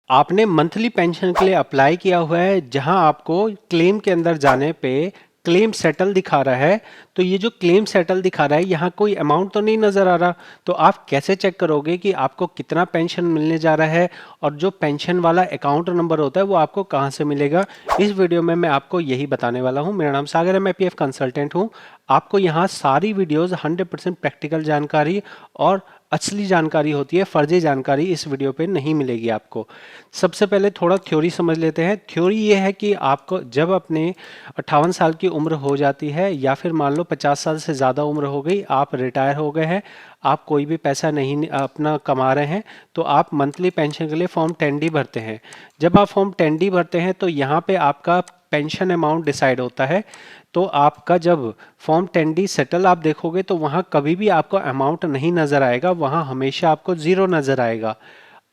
आपने monthly pension के लिए अप्लाई किया हुआ है, जहां आपको क्लेम के अंदर जाने पे क्लेम सेटल दिखा रहा है। तो ये जो क्लेम सेटल दिखा रहा है, यहाँ कोई अमाउंट तो नहीं नज़र आ रहा। तो आप कैसे चेक करोगे कि आपको कितना पेंशन मिलने जा रहा है, और जो पेंशन वाला अकाउंट नंबर होता है वो आपको कहाँ से मिलेगा? इस वीडियो में मैं आपको यही बताने वाला हूँ। मेरा नाम सागर है, मैं पीएफ कंसल्टेंट हूँ। आपको यहाँ सारी वीडियोस 100% प्रैक्टिकल जानकारी और असली जानकारी होती है, फर्जी जानकारी इस वीडियो पे नहीं मिलेगी आपको। सबसे पहले थोड़ा थ्योरी समझ लेते हैं। थ्योरी ये है कि आपको जब अपने 58 साल की उम्र हो जाती है, या फिर मान लो 50 साल से ज़्यादा उम्र हो गई, आप रिटायर हो गए हैं, आप कोई भी पैसा नहीं अपना कमा रहे हैं, तो आप मंथली पेंशन के लिए फॉर्म 10D भरते हैं। जब आप फॉर्म 10D भरते हैं तो यहाँ पे आपका पेंशन अमाउंट डिसाइड होता है। तो आपका जब फॉर्म 10D सेटल आप देखोगे तो वहाँ कभी भी आपको अमाउंट नहीं नज़र आएगा, वहाँ हमेशा आपको ज़ीरो नज़र आएगा।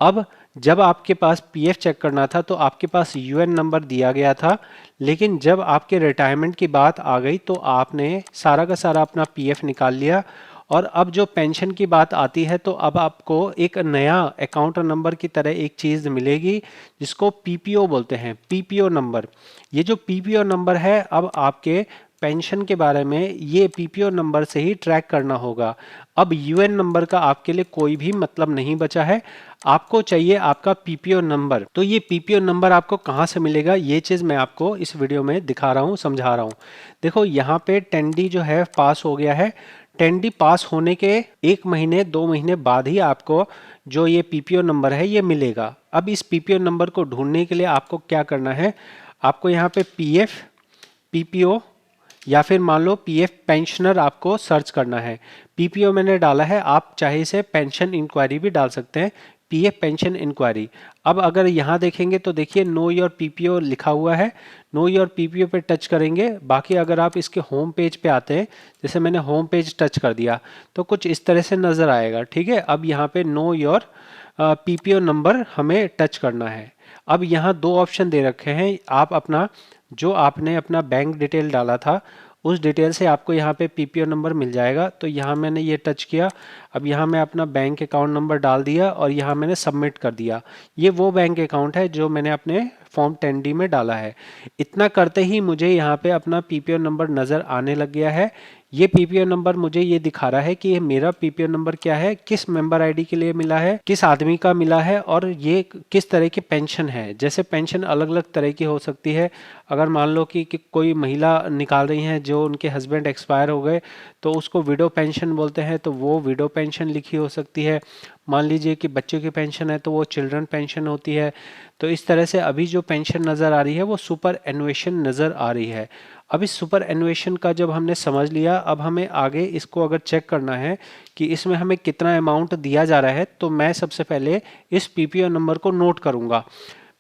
अब जब आपके पास पीएफ चेक करना था तो आपके पास यूएन नंबर दिया गया था, लेकिन जब आपके रिटायरमेंट की बात आ गई तो आपने सारा का सारा अपना पीएफ निकाल लिया। और अब जो पेंशन की बात आती है तो अब आपको एक नया अकाउंट नंबर की तरह एक चीज़ मिलेगी, जिसको पीपीओ बोलते हैं, पीपीओ नंबर। ये जो पीपीओ नंबर है, अब आपके पेंशन के बारे में ये पीपीओ नंबर से ही ट्रैक करना होगा। अब यूएन नंबर का आपके लिए कोई भी मतलब नहीं बचा है, आपको चाहिए आपका पीपीओ नंबर। तो ये पीपीओ नंबर आपको कहाँ से मिलेगा, ये चीज़ मैं आपको इस वीडियो में दिखा रहा हूँ, समझा रहा हूँ। देखो यहाँ पे 10D जो है पास हो गया है। 10D पास होने के 1 महीने 2 महीने बाद ही आपको जो ये पीपीओ नंबर है ये मिलेगा। अब इस पीपीओ नंबर को ढूंढने के लिए आपको क्या करना है, आपको यहाँ पे पीएफ, पीपीओ, या फिर मान लो पीएफ पेंशनर आपको सर्च करना है। पीपीओ मैंने डाला है, आप चाहे इसे पेंशन इंक्वायरी भी डाल सकते हैं, पीएफ पेंशन इंक्वायरी। अब अगर यहाँ देखेंगे तो देखिए नो योर पीपीओ लिखा हुआ है। नो योर पीपीओ पे टच करेंगे। बाकी अगर आप इसके होम पेज पे आते हैं, जैसे मैंने होम पेज टच कर दिया, तो कुछ इस तरह से नज़र आएगा। ठीक है, अब यहाँ पे नो योर पीपीओ नंबर हमें टच करना है। अब यहाँ दो ऑप्शन दे रखे हैं, आप अपना जो आपने अपना बैंक डिटेल डाला था उस डिटेल से आपको यहाँ पे पीपीओ नंबर मिल जाएगा। तो यहाँ मैंने ये टच किया। अब यहाँ मैं अपना बैंक अकाउंट नंबर डाल दिया और यहाँ मैंने सबमिट कर दिया। ये वो बैंक अकाउंट है जो मैंने अपने फॉर्म 10D में डाला है। इतना करते ही मुझे यहाँ पे अपना पीपीओ नंबर नज़र आने लग गया है। ये पीपीओ नंबर मुझे ये दिखा रहा है कि ये मेरा पीपीओ नंबर क्या है, किस मेंबर आईडी के लिए मिला है, किस आदमी का मिला है, और ये किस तरह की पेंशन है। जैसे पेंशन अलग अलग तरह की हो सकती है। अगर मान लो कि कोई महिला निकाल रही हैं जो उनके हस्बैंड एक्सपायर हो गए, तो उसको विडो पेंशन बोलते हैं, तो वो विडो पेंशन लिखी हो सकती है। मान लीजिए कि बच्चों की पेंशन है तो वो चिल्ड्रन पेंशन होती है। तो इस तरह से अभी जो पेंशन नज़र आ रही है वो सुपर एनुएशन नज़र आ रही है। अब इस सुपर एनुएशन का जब हमने समझ लिया, अब हमें आगे इसको अगर चेक करना है कि इसमें हमें कितना अमाउंट दिया जा रहा है, तो मैं सबसे पहले इस पीपीओ नंबर को नोट करूंगा।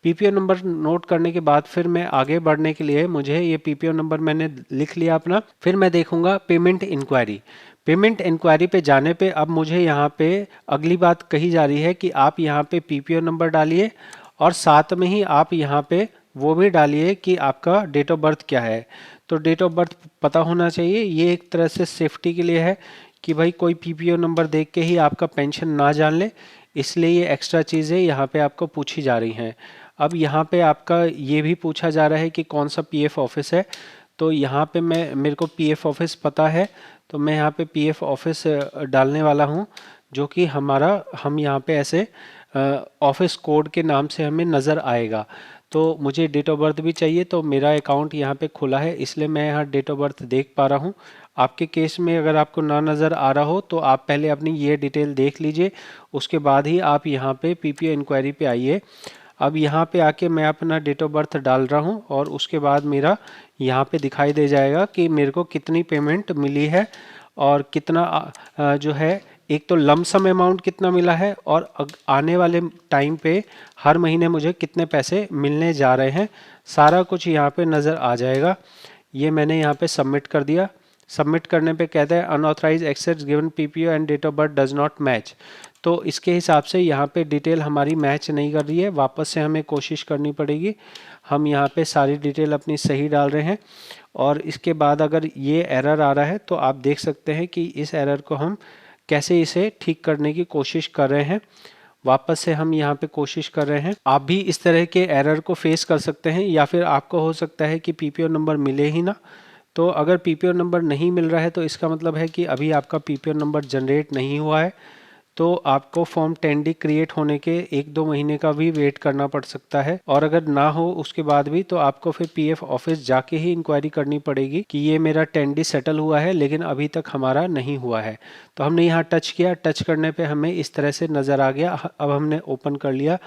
पीपीओ नंबर नोट करने के बाद फिर मैं आगे बढ़ने के लिए, मुझे ये पीपीओ नंबर मैंने लिख लिया अपना, फिर मैं देखूंगा पेमेंट इंक्वायरी। पेमेंट इंक्वायरी पे जाने पे अब मुझे यहाँ पे अगली बात कही जा रही है कि आप यहाँ पे पीपीओ नंबर डालिए, और साथ में ही आप यहाँ पे वो भी डालिए कि आपका डेट ऑफ बर्थ क्या है। तो डेट ऑफ बर्थ पता होना चाहिए। ये एक तरह से सेफ्टी के लिए है कि भाई कोई पीपीओ नंबर देख के ही आपका पेंशन ना जान ले, इसलिए ये एक्स्ट्रा चीज़ें यहाँ पे आपको पूछी जा रही हैं। अब यहाँ पे आपका ये भी पूछा जा रहा है कि कौन सा पीएफ ऑफिस है। तो यहाँ पे मेरे को पीएफ ऑफिस पता है, तो मैं यहाँ पे पीएफ ऑफिस डालने वाला हूँ, जो कि हम यहाँ पे ऐसे ऑफिस कोड के नाम से हमें नज़र आएगा। तो मुझे डेट ऑफ बर्थ भी चाहिए, तो मेरा अकाउंट यहाँ पे खुला है, इसलिए मैं यहाँ डेट ऑफ बर्थ देख पा रहा हूँ। आपके केस में अगर आपको ना नज़र आ रहा हो तो आप पहले अपनी ये डिटेल देख लीजिए, उसके बाद ही आप यहाँ पे पीपीओ इंक्वायरी पे आइए। अब यहाँ पे आके मैं अपना डेट ऑफ बर्थ डाल रहा हूँ, और उसके बाद मेरा यहाँ पे दिखाई दे जाएगा कि मेरे को कितनी पेमेंट मिली है, और कितना जो है, एक तो लमसम अमाउंट कितना मिला है, और आने वाले टाइम पे हर महीने मुझे कितने पैसे मिलने जा रहे हैं, सारा कुछ यहाँ पे नज़र आ जाएगा। ये मैंने यहाँ पे सबमिट कर दिया। सबमिट करने पे कहता है unauthorised access given PPO and date of birth does not match. तो इसके हिसाब से यहाँ पे डिटेल हमारी मैच नहीं कर रही है, वापस से हमें कोशिश करनी पड़ेगी। हम यहाँ पे सारी डिटेल अपनी सही डाल रहे हैं, और इसके बाद अगर ये एरर आ रहा है तो आप देख सकते हैं कि इस एरर को हम कैसे इसे ठीक करने की कोशिश कर रहे हैं। वापस से हम यहाँ पे कोशिश कर रहे हैं। आप भी इस तरह के एरर को फेस कर सकते हैं, या फिर आपको हो सकता है कि पीपीओ नंबर मिले ही ना। तो अगर पीपीओ नंबर नहीं मिल रहा है तो इसका मतलब है कि अभी आपका पीपीओ नंबर जनरेट नहीं हुआ है। तो आपको फॉर्म 10D क्रिएट होने के 1-2 महीने का भी वेट करना पड़ सकता है, और अगर ना हो उसके बाद भी तो आपको फिर पीएफ ऑफिस जाके ही इंक्वायरी करनी पड़ेगी कि ये मेरा 10D सेटल हुआ है लेकिन अभी तक हमारा नहीं हुआ है। तो हमने यहाँ टच किया, टच करने पे हमें इस तरह से नज़र आ गया। अब हमने ओपन कर लिया।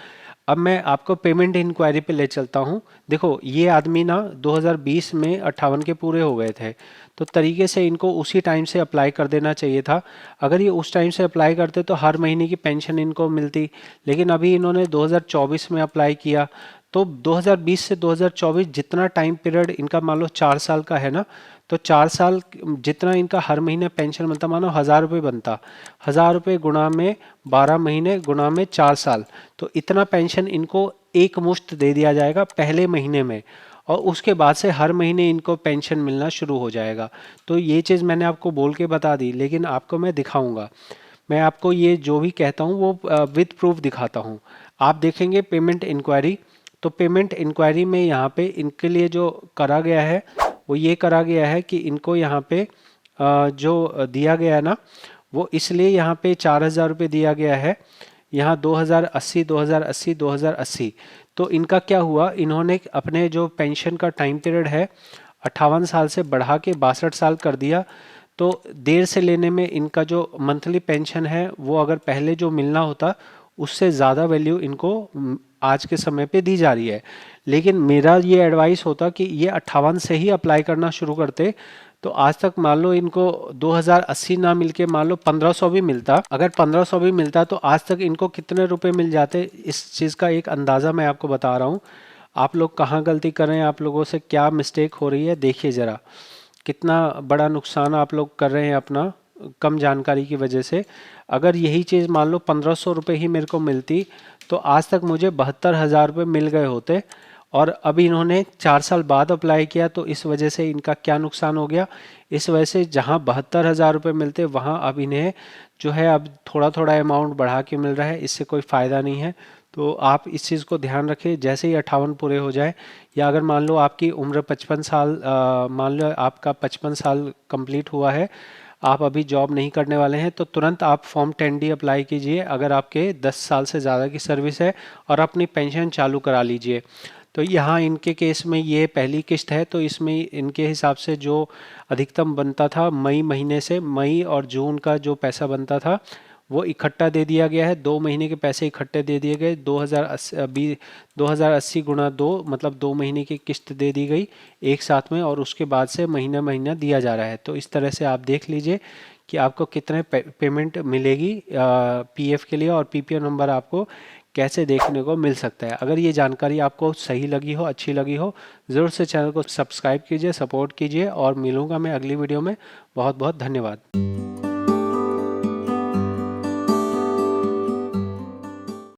अब मैं आपको पेमेंट इंक्वायरी पे ले चलता हूँ। देखो ये आदमी ना 2020 में 58 के पूरे हो गए थे, तो तरीके से इनको उसी टाइम से अप्लाई कर देना चाहिए था। अगर ये उस टाइम से अप्लाई करते तो हर महीने की पेंशन इनको मिलती, लेकिन अभी इन्होंने 2024 में अप्लाई किया। तो 2020 से 2024 जितना टाइम पीरियड इनका मान लो 4 साल का है ना, तो 4 साल जितना इनका हर महीने पेंशन बनता, मानो 1000 रुपये बनता, 1000 रुपये गुणा में 12 महीने गुणा में 4 साल, तो इतना पेंशन इनको एक मुश्त दे दिया जाएगा पहले महीने में, और उसके बाद से हर महीने इनको पेंशन मिलना शुरू हो जाएगा। तो ये चीज़ मैंने आपको बोल के बता दी, लेकिन आपको मैं दिखाऊंगा। मैं आपको ये जो भी कहता हूँ वो विद प्रूफ दिखाता हूँ। आप देखेंगे पेमेंट इंक्वायरी, तो पेमेंट इंक्वायरी में यहाँ पे इनके लिए जो करा गया है वो ये करा गया है कि इनको यहाँ पे जो दिया गया है ना, वो इसलिए यहाँ पे 4000 रुपये दिया गया है। यहाँ 2080 2080 2080, तो इनका क्या हुआ, इन्होंने अपने जो पेंशन का टाइम पीरियड है 58 साल से बढ़ा के 62 साल कर दिया। तो देर से लेने में इनका जो मंथली पेंशन है वो अगर पहले जो मिलना होता उससे ज़्यादा वैल्यू इनको आज के समय पे दी जा रही है। लेकिन मेरा ये एडवाइस होता कि ये 58 से ही अप्लाई करना शुरू करते, तो आज तक मान लो इनको 2080 ना मिलके मान लो 1500 भी मिलता। अगर 1500 भी मिलता तो आज तक इनको कितने रुपए मिल जाते, इस चीज़ का एक अंदाज़ा मैं आपको बता रहा हूँ। आप लोग कहाँ गलती कर रहे हैं, आप लोगों से क्या मिस्टेक हो रही है, देखिए ज़रा कितना बड़ा नुकसान आप लोग कर रहे हैं अपना कम जानकारी की वजह से। अगर यही चीज़ मान लो 1500 रुपये ही मेरे को मिलती तो आज तक मुझे 72,000 रुपये मिल गए होते, और अभी इन्होंने 4 साल बाद अप्लाई किया, तो इस वजह से इनका क्या नुकसान हो गया। इस वजह से जहां 72,000 रुपये मिलते वहां अब इन्हें जो है अब थोड़ा थोड़ा अमाउंट बढ़ा के मिल रहा है, इससे कोई फ़ायदा नहीं है। तो आप इस चीज़ को ध्यान रखें, जैसे ही 58 पूरे हो जाए, या अगर मान लो आपकी उम्र 55 साल, मान लो आपका 55 साल कंप्लीट हुआ है, आप अभी जॉब नहीं करने वाले हैं, तो तुरंत आप फॉर्म 10D अप्लाई कीजिए अगर आपके 10 साल से ज़्यादा की सर्विस है, और अपनी पेंशन चालू करा लीजिए। तो यहाँ इनके केस में ये पहली किस्त है, तो इसमें इनके हिसाब से जो अधिकतम बनता था मई महीने से, मई और जून का जो पैसा बनता था वो इकट्ठा दे दिया गया है। 2 महीने के पैसे इकट्ठे दे दिए गए, 2080 गुणा 2 मतलब 2 महीने की किस्त दे दी गई एक साथ में, और उसके बाद से महीना महीना दिया जा रहा है। तो इस तरह से आप देख लीजिए कि आपको कितने पेमेंट मिलेगी पीएफ के लिए, और पीपीओ नंबर आपको कैसे देखने को मिल सकता है। अगर ये जानकारी आपको सही लगी हो, अच्छी लगी हो, ज़रूर से चैनल को सब्सक्राइब कीजिए, सपोर्ट कीजिए, और मिलूंगा मैं अगली वीडियो में। बहुत बहुत धन्यवाद।